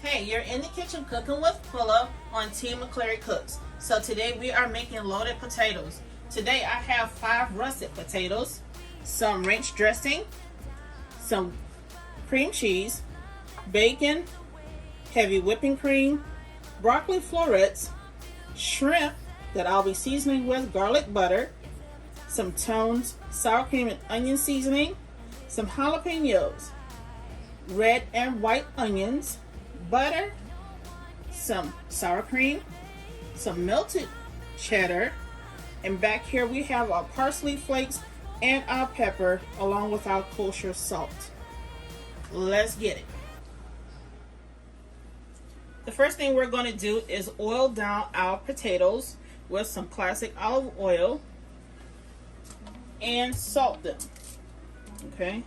Hey, you're in the kitchen cooking with Quilla on Team McClary Cooks. So today we are making loaded potatoes. Today I have 5 russet potatoes, some ranch dressing, some cream cheese, bacon, heavy whipping cream, broccoli florets, shrimp that I'll be seasoning with garlic butter, some Tone's sour cream and onion seasoning, some jalapenos, red and white onions, butter, some sour cream, some melted cheddar, and back here we have our parsley flakes and our pepper along with our kosher salt. Let's get it. The first thing we're going to do is oil down our potatoes with some classic olive oil and salt them. Okay.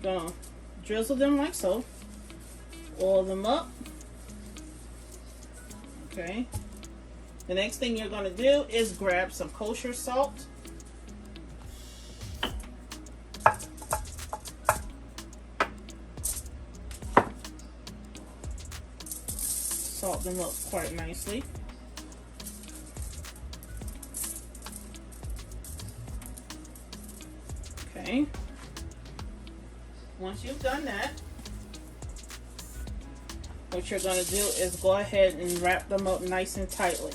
Gonna drizzle them like so. Oil them up. Okay. The next thing you're going to do is grab some kosher salt. Salt them up quite nicely. Okay. Once you've done that, what you're going to do is go ahead and wrap them up nice and tightly.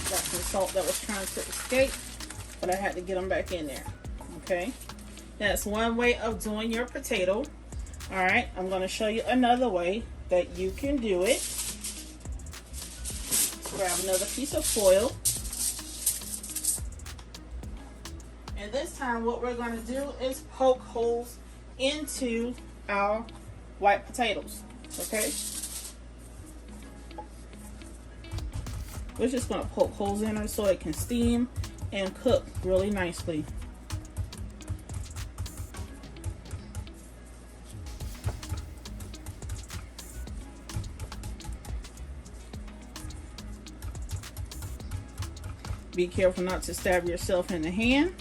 Got some salt that was trying to escape, but I had to get them back in there. Okay, that's one way of doing your potato. All right, I'm going to show you another way that you can do it. Grab another piece of foil, and this time what we're going to do is poke holes into our white potatoes. Okay, we're just going to poke holes in them so it can steam and cook really nicely. Be careful not to stab yourself in the hand,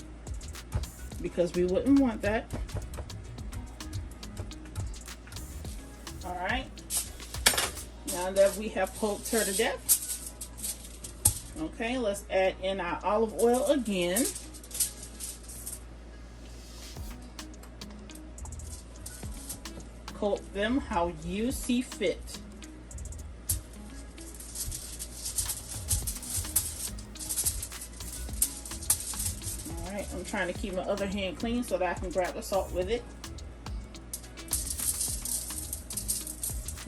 because we wouldn't want that. All right, now that we have poked her to death, okay, let's add in our olive oil again. Coat them how you see fit. I'm trying to keep my other hand clean so that I can grab the salt with it.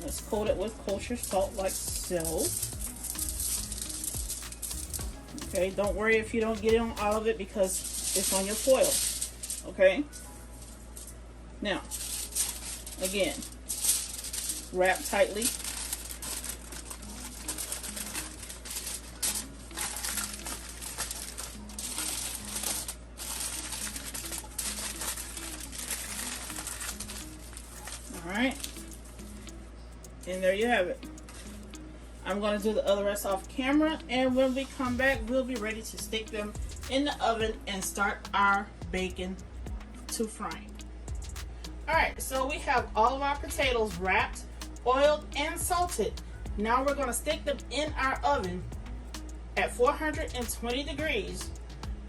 Let's coat it with kosher salt like so. Okay, don't worry if you don't get it on all of it because it's on your foil. Okay, now again, wrap tightly. Alright, and there you have it. I'm going to do the other rest off camera, and when we come back we'll be ready to stick them in the oven and start our bacon to frying. Alright, so we have all of our potatoes wrapped, oiled, and salted. Now we're going to stick them in our oven at 420 degrees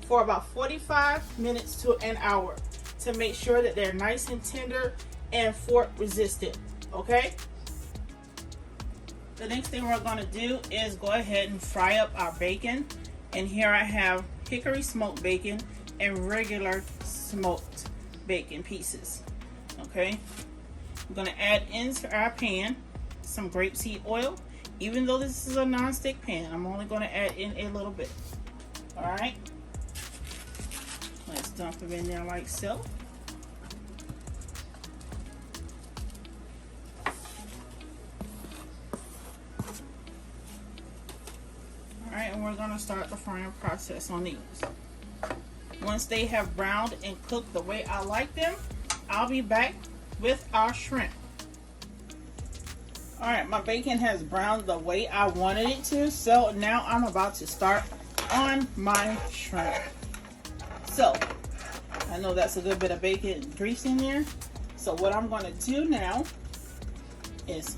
for about 45 minutes to an hour to make sure that they're nice and tender and fork resistant. Okay, the next thing we're going to do is go ahead and fry up our bacon, and here I have hickory smoked bacon and regular smoked bacon pieces. Okay, I'm going to add into our pan some grapeseed oil. Even though this is a non-stick pan, I'm only going to add in a little bit. All right, let's dump them in there like so. Alright, and we're going to start the frying process on these. Once they have browned and cooked the way I like them, I'll be back with our shrimp. All right, my bacon has browned the way I wanted it to, so now I'm about to start on my shrimp. So, I know that's a good bit of bacon grease in there. So what I'm gonna do now is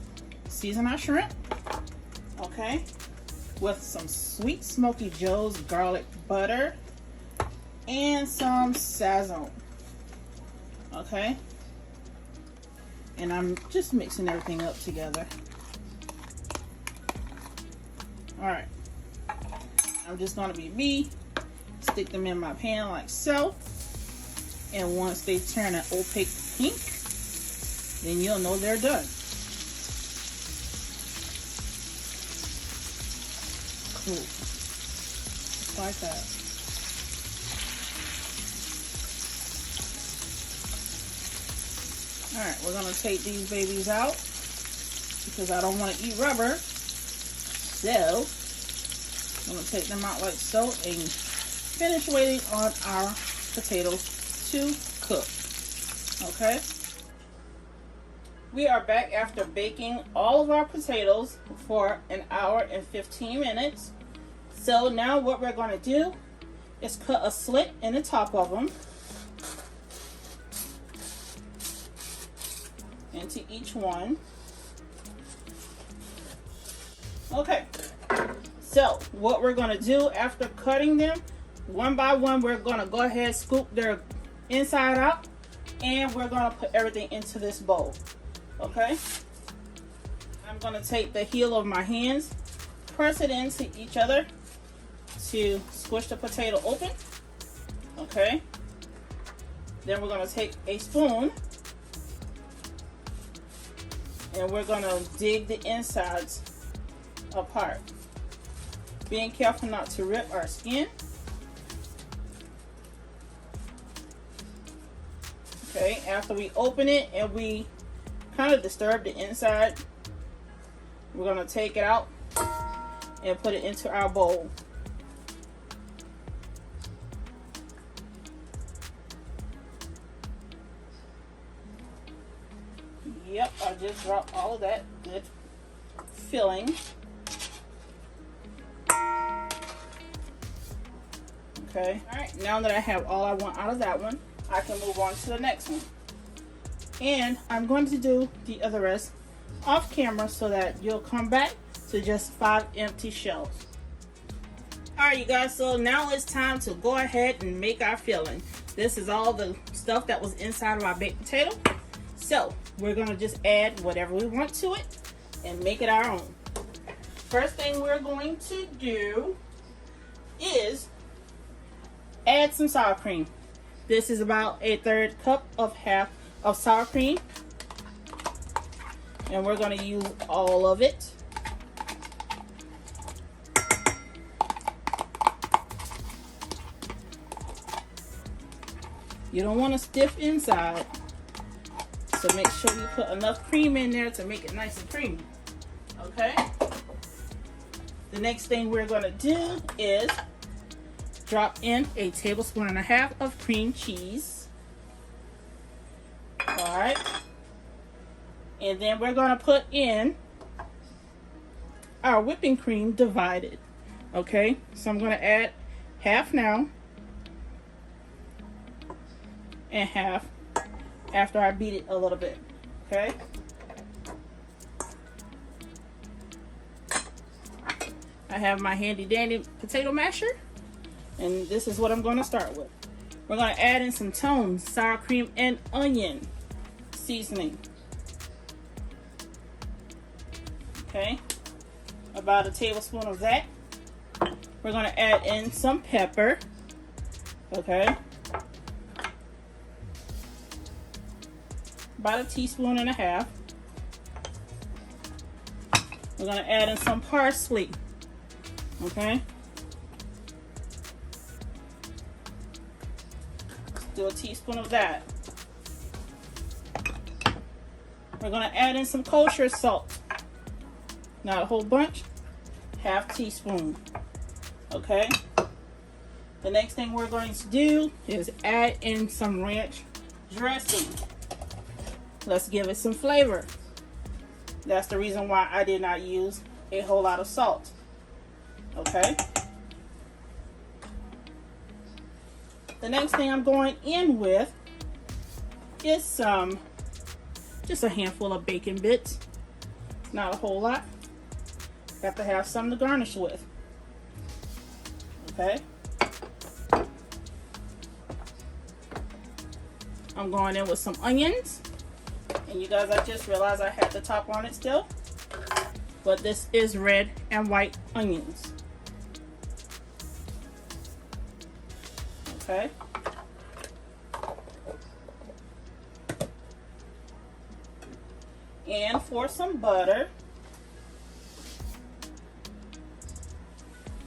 season our shrimp, okay, with some Sweet Smoky Joe's garlic butter and some sazon, okay? And I'm just mixing everything up together. All right, I'm just gonna be me, stick them in my pan like so. And once they turn an opaque pink, then you'll know they're done. Cool. Just like that. Alright, we're going to take these babies out because I don't want to eat rubber. So, I'm going to take them out like so and finish waiting on our potatoes to cook. Okay? We are back after baking all of our potatoes for an hour and 15 minutes. So now what we're going to do is cut a slit in the top of them into each one. Okay, so what we're going to do after cutting them one by one, we're going to go ahead and scoop their inside out, and we're going to put everything into this bowl. Okay, I'm going to take the heel of my hands, press it into each other to squish the potato open. Okay, then we're going to take a spoon and we're going to dig the insides apart, being careful not to rip our skin. Okay, after we open it and we kind of disturb the inside, we're going to take it out and put it into our bowl. Yep, I just dropped all of that good filling. Okay, all right, now that I have all I want out of that one, I can move on to the next one. And I'm going to do the other rest off camera so that you'll come back to just 5 empty shells. Alright you guys, so now it's time to go ahead and make our filling. This is all the stuff that was inside of our baked potato. So we're going to just add whatever we want to it and make it our own. First thing we're going to do is add some sour cream. This is about 1/3 cup of half of sour cream, and we're going to use all of it. You don't want a stiff inside, so make sure you put enough cream in there to make it nice and creamy. Okay, the next thing we're going to do is drop in 1.5 tablespoons of cream cheese. Alright, and then we're going to put in our whipping cream divided. Okay, so I'm going to add half now and half after I beat it a little bit. Okay, I have my handy dandy potato masher, and this is what I'm going to start with. We're going to add in some tones, sour cream, and onion seasoning. Okay, about 1 tablespoon of that. We're going to add in some pepper. Okay, about 1.5 teaspoons. We're going to add in some parsley. Okay, do 1 teaspoon of that. We're going to add in some kosher salt. Not a whole bunch, 1/2 teaspoon. Okay, the next thing we're going to do is add in some ranch dressing. Let's give it some flavor. That's the reason why I did not use a whole lot of salt. Okay. The next thing I'm going in with is just a handful of bacon bits. Not a whole lot. Got to have something to garnish with. Okay. I'm going in with some onions. And you guys, I just realized I had the top on it still. But this is red and white onions. Okay. And for some butter,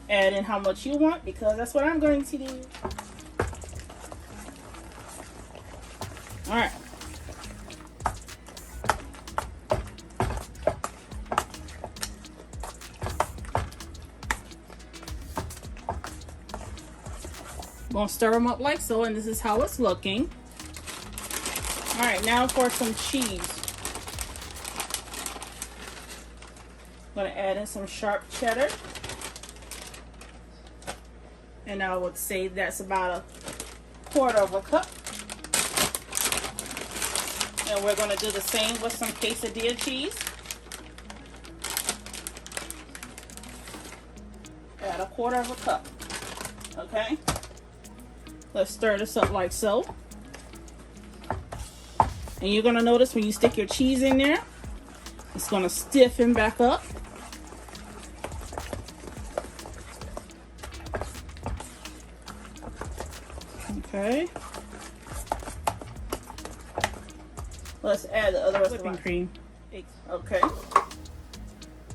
add in how much you want, because that's what I'm going to do. All right. I'm gonna stir them up like so, and this is how it's looking. All right, now for some cheese. I'm gonna add in some sharp cheddar. And I would say that's about 1/4 cup. And we're gonna do the same with some quesadilla cheese. Add 1/4 cup. Okay. Let's stir this up like so. And you're gonna notice when you stick your cheese in there, it's gonna stiffen back up. Okay. Let's add the other whipping cream. Okay.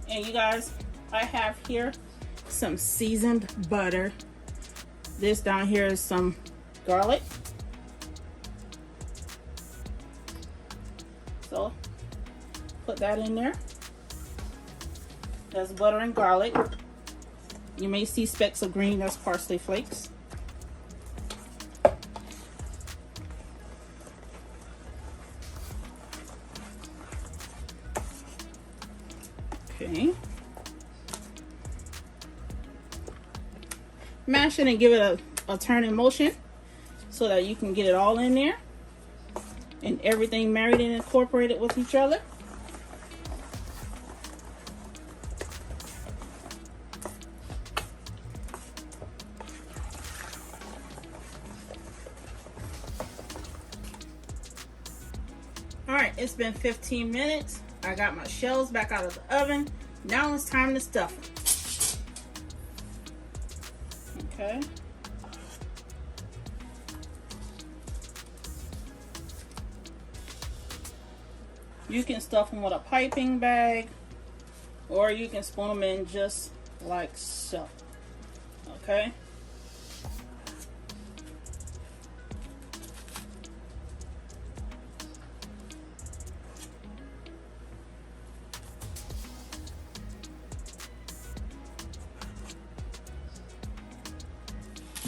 And you guys, I have here some seasoned butter. This down here is some garlic. So put that in there. That's butter and garlic. You may see specks of green, that's parsley flakes. Okay. Mash it and give it a turning motion so that you can get it all in there and everything married and incorporated with each other. All right, it's been 15 minutes. I got my shells back out of the oven. Now it's time to stuff them. Okay. You can stuff them with a piping bag, or you can spoon them in just like so. Okay.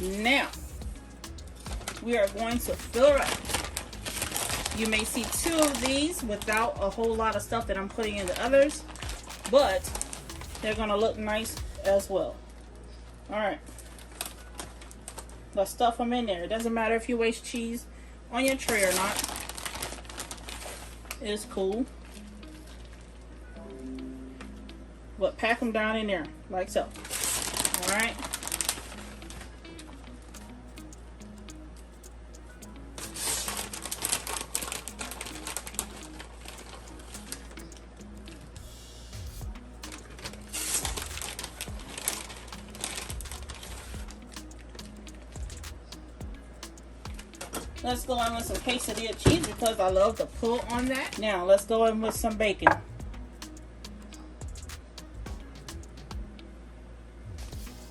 Now, we are going to fill it up. You may see 2 of these without a whole lot of stuff that I'm putting in the others, but they're going to look nice as well. All right. Let's stuff them in there. It doesn't matter if you waste cheese on your tray or not. It's cool. But pack them down in there like so. All right. Let's go in with some quesadilla cheese because I love the pull on that. Now let's go in with some bacon.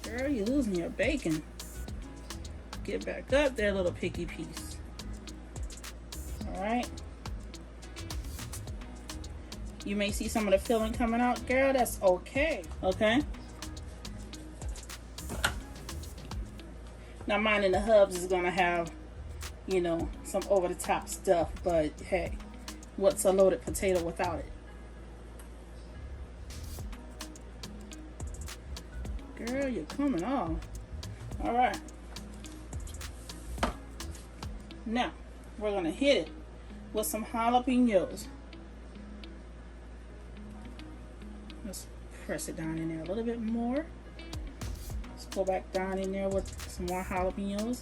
Girl, you're losing your bacon. Get back up there, little picky piece. All right. You may see some of the filling coming out. Girl, that's okay. Okay. Now mine in the hubs is gonna have, you know, some over the top stuff, but hey, what's a loaded potato without it? Girl, you're coming on. All right. Now, we're going to hit it with some jalapenos. Let's press it down in there a little bit more. Let's go back down in there with some more jalapenos.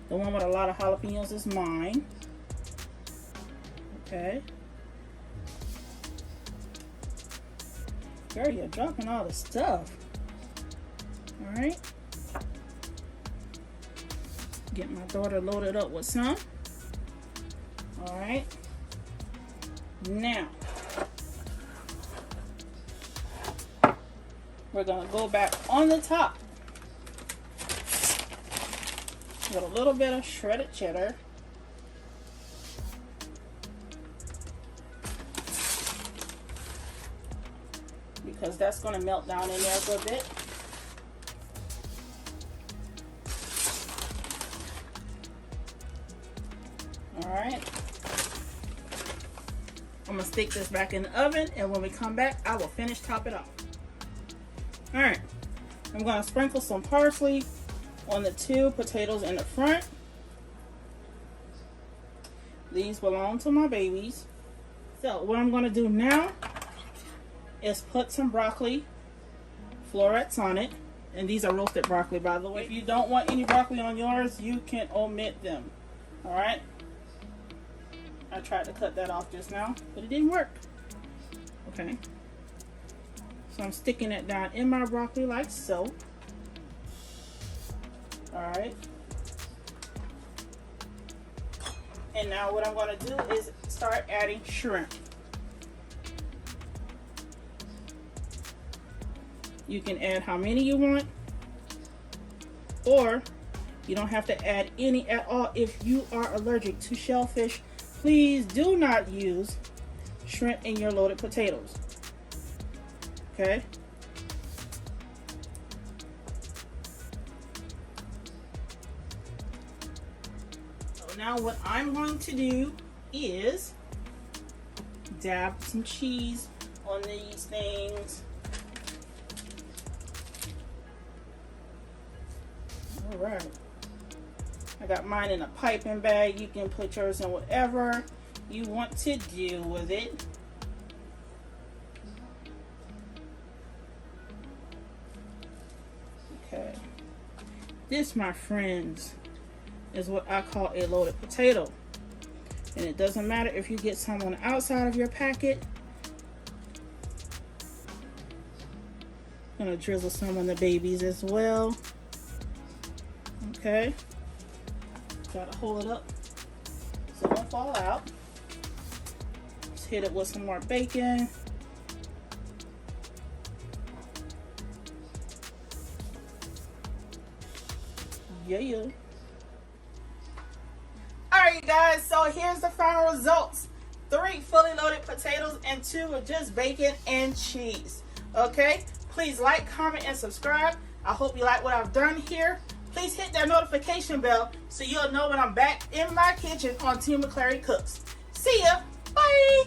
The one with a lot of jalapenos is mine. Okay. Girl, you're dropping all the stuff. Alright. Get my daughter loaded up with some. Alright. Now, we're going to go back on the top with a little bit of shredded cheddar. Because that's going to melt down in there a good bit. Alright. I'm going to stick this back in the oven, and when we come back, I will finish top it off. Alright. I'm going to sprinkle some parsley on the 2 potatoes in the front. These belong to my babies. So what I'm going to do now is put some broccoli florets on it. And these are roasted broccoli, by the way. If you don't want any broccoli on yours, you can omit them. Alright? I tried to cut that off just now, but it didn't work. Okay. So I'm sticking it down in my broccoli like so. Alright. And now what I'm going to do is start adding shrimp. You can add how many you want, or you don't have to add any at all. If you are allergic to shellfish, please do not use shrimp in your loaded potatoes. Okay? So now what I'm going to do is dab some cheese on these things. Alright. I got mine in a piping bag. You can put yours in whatever you want to do with it. Okay. This, my friends, is what I call a loaded potato. And it doesn't matter if you get some on the outside of your packet. I'm gonna drizzle some on the babies as well. Okay. Gotta hold it up so it won't fall out. Just hit it with some more bacon. Yeah. Alright guys, so here's the final results. 3 fully loaded potatoes and 2 with just bacon and cheese. Okay? Please like, comment, and subscribe. I hope you like what I've done here. Please hit that notification bell so you'll know when I'm back in my kitchen on Team McClary Cooks. See ya. Bye.